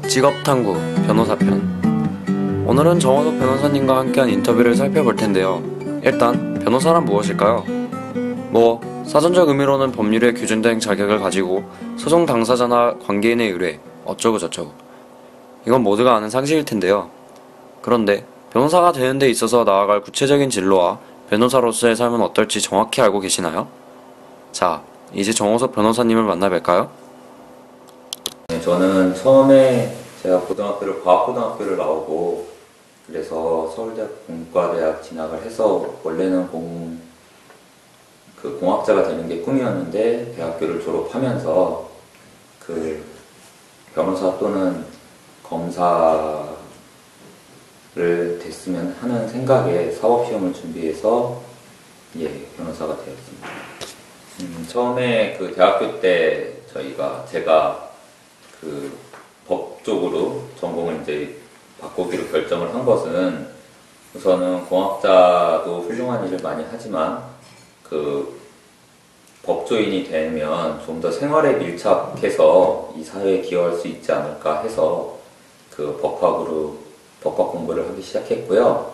직업탐구 변호사 편. 오늘은 정호섭 변호사님과 함께한 인터뷰를 살펴볼 텐데요. 일단 변호사란 무엇일까요? 사전적 의미로는 법률에 규정된 자격을 가지고 소송 당사자나 관계인의 의뢰 어쩌고 저쩌고, 이건 모두가 아는 상식일 텐데요. 그런데 변호사가 되는 데 있어서 나아갈 구체적인 진로와 변호사로서의 삶은 어떨지 정확히 알고 계시나요? 자, 이제 정호섭 변호사님을 만나뵐까요? 네, 저는 처음에 제가 과학고등학교를 나오고, 그래서 서울대학 공과대학 진학을 해서 원래는 공학자가 되는 게 꿈이었는데, 대학교를 졸업하면서 변호사 또는 검사를 됐으면 하는 생각에 사법시험을 준비해서 변호사가 되었습니다. 처음에 대학교 때 제가 법 쪽으로 전공을 이제 바꾸기로 결정을 한 것은, 우선은 공학자도 훌륭한 일을 많이 하지만 법조인이 되면 좀 더 생활에 밀착해서 이 사회에 기여할 수 있지 않을까 해서 법학 공부를 하기 시작했고요.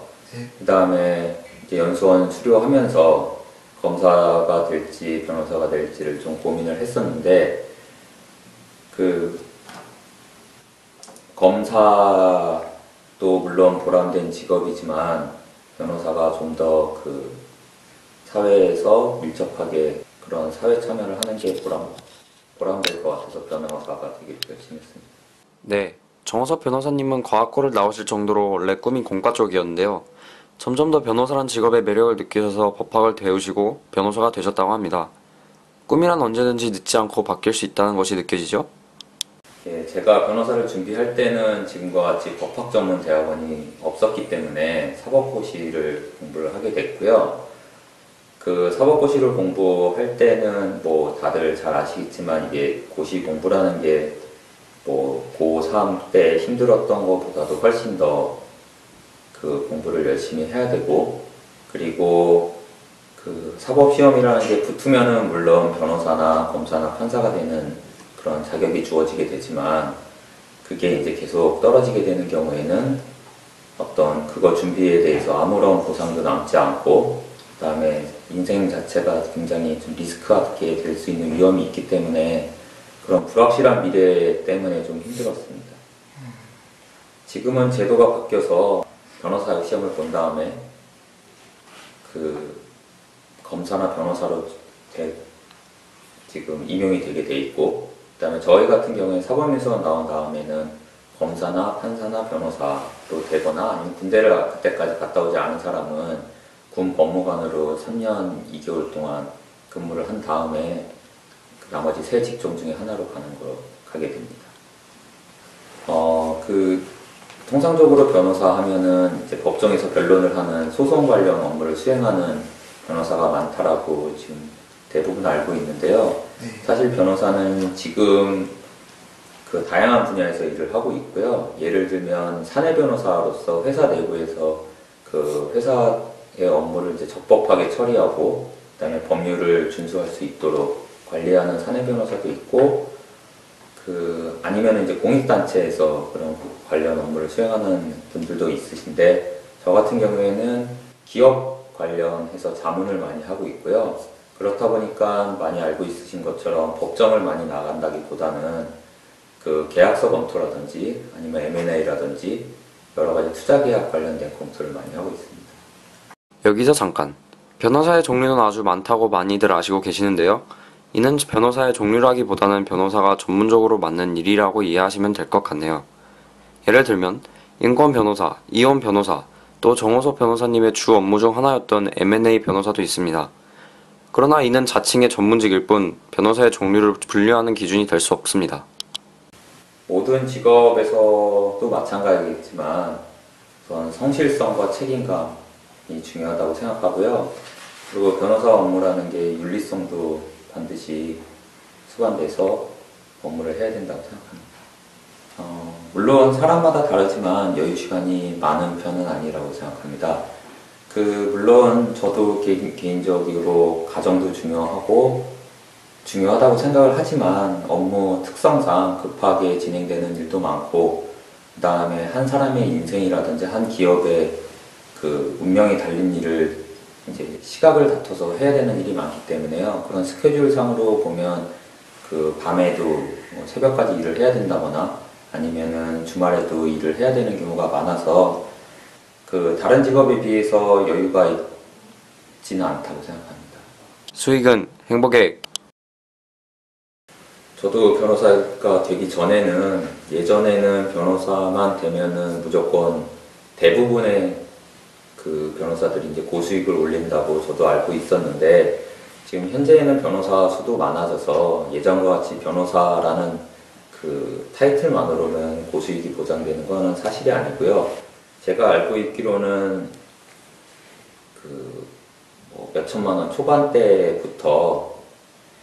그 다음에 이제 연수원 수료하면서 검사가 될지 변호사가 될지를 좀 고민을 했었는데, 검사도 물론 보람된 직업이지만 변호사가 좀 더 사회에서 밀접하게 그런 사회 참여를 하는 게 보람될 것 같아서 변호사가 되기로 결심했습니다. 네, 정호섭 변호사님은 과학고를 나오실 정도로 원래 꿈이 공과 쪽이었는데요. 점점 더 변호사란 직업의 매력을 느끼셔서 법학을 배우시고 변호사가 되셨다고 합니다. 꿈이란 언제든지 늦지 않고 바뀔 수 있다는 것이 느껴지죠? 제가 변호사를 준비할 때는 지금과 같이 법학 전문 대학원이 없었기 때문에 사법고시를 공부를 하게 됐고요. 사법고시를 공부할 때는 다들 잘 아시겠지만, 이게 고시 공부라는 게 고3 때 힘들었던 것보다도 훨씬 더 공부를 열심히 해야 되고, 그리고 사법시험이라는 게 붙으면은 물론 변호사나 검사나 판사가 되는 그런 자격이 주어지게 되지만, 그게 이제 계속 떨어지게 되는 경우에는 그거 준비에 대해서 아무런 보상도 남지 않고, 그 다음에 인생 자체가 굉장히 좀 리스크하게 될 수 있는 위험이 있기 때문에, 그런 불확실한 미래 때문에 좀 힘들었습니다. 지금은 제도가 바뀌어서 변호사 시험을 본 다음에 검사나 변호사로 지금 임용이 되게 돼 있고, 그 다음에 저희 같은 경우에 사법연수원 나온 다음에는 검사나 판사나 변호사로 되거나, 아니면 군대를 그때까지 갔다 오지 않은 사람은 군 법무관으로 3년 2개월 동안 근무를 한 다음에 나머지 세 직종 중에 하나로 가게 됩니다. 통상적으로 변호사 하면은 이제 법정에서 변론을 하는 소송 관련 업무를 수행하는 변호사가 많다라고 지금 대부분 알고 있는데요. 사실 변호사는 지금 다양한 분야에서 일을 하고 있고요. 예를 들면 사내 변호사로서 회사 내부에서 회사의 업무를 이제 적법하게 처리하고, 그다음에 법률을 준수할 수 있도록 관리하는 사내 변호사도 있고, 아니면 이제 공익단체에서 그런 관련 업무를 수행하는 분들도 있으신데, 저 같은 경우에는 기업 관련해서 자문을 많이 하고 있고요. 그렇다 보니까 많이 알고 있으신 것처럼 법정을 많이 나간다기보다는 계약서 검토라든지 아니면 M&A라든지 여러 가지 투자 계약 관련된 검토를 많이 하고 있습니다. 여기서 잠깐, 변호사의 종류는 아주 많다고 많이들 아시고 계시는데요. 이는 변호사의 종류라기보다는 변호사가 전문적으로 맡는 일이라고 이해하시면 될 것 같네요. 예를 들면 인권 변호사, 이혼 변호사, 또 정호섭 변호사님의 주 업무 중 하나였던 M&A 변호사도 있습니다. 그러나 이는 자칭의 전문직일 뿐 변호사의 종류를 분류하는 기준이 될 수 없습니다. 모든 직업에서도 마찬가지겠지만, 우선 성실성과 책임감이 중요하다고 생각하고요. 그리고 변호사 업무라는 게 윤리성도 반드시 수반돼서 업무를 해야 된다고 생각합니다. 물론 사람마다 다르지만 여유 시간이 많은 편은 아니라고 생각합니다. 물론 저도 개인적으로 가정도 중요하고, 중요하다고 생각을 하지만 업무 특성상 급하게 진행되는 일도 많고, 그 다음에 한 사람의 인생이라든지 한 기업의 그 운명이 달린 일을 이제 시각을 다퉈서 해야 되는 일이 많기 때문에요. 그런 스케줄상으로 보면 그 밤에도 뭐 새벽까지 일을 해야 된다거나 아니면은 주말에도 일을 해야 되는 경우가 많아서 그 다른 직업에 비해서 여유가 있지는 않다고 생각합니다. 수익은 행복의 저도 변호사가 되기 전에는 예전에는 변호사만 되면은 무조건 대부분의 그 변호사들이 이제 고수익을 올린다고 저도 알고 있었는데, 지금 현재에는 변호사 수도 많아져서 예전과 같이 변호사라는 그 타이틀만으로는 고수익이 보장되는 것은 사실이 아니고요. 제가 알고 있기로는 그뭐 몇천만 원 초반대부터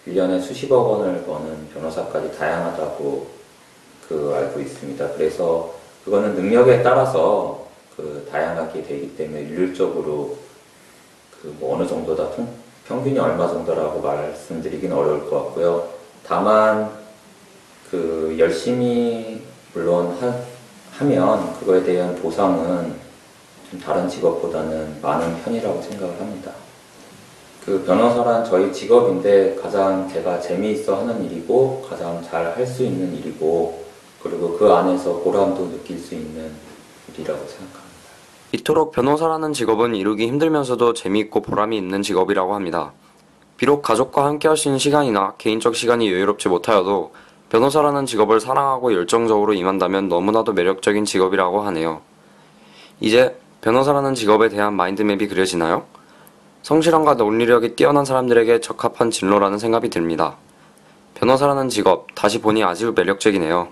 1년에 수십억 원을 버는 변호사까지 다양하다고 그 알고 있습니다. 그래서 그거는 능력에 따라서 그 다양하게 되기 때문에 일률적으로 그 뭐 어느 정도다 평균이 얼마 정도라고 말씀드리긴 어려울 것 같고요. 다만 그 열심히 물론 하면 그거에 대한 보상은 좀 다른 직업보다는 많은 편이라고 생각을 합니다. 그 변호사란 저희 직업인데 가장 제가 재미있어 하는 일이고 가장 잘 할 수 있는 일이고, 그리고 그 안에서 보람도 느낄 수 있는 일이라고 생각합니다. 이토록 변호사라는 직업은 이루기 힘들면서도 재미있고 보람이 있는 직업이라고 합니다. 비록 가족과 함께 할 수 있는 시간이나 개인적 시간이 여유롭지 못하여도 변호사라는 직업을 사랑하고 열정적으로 임한다면 너무나도 매력적인 직업이라고 하네요. 이제 변호사라는 직업에 대한 마인드맵이 그려지나요? 성실함과 논리력이 뛰어난 사람들에게 적합한 진로라는 생각이 듭니다. 변호사라는 직업, 다시 보니 아주 매력적이네요.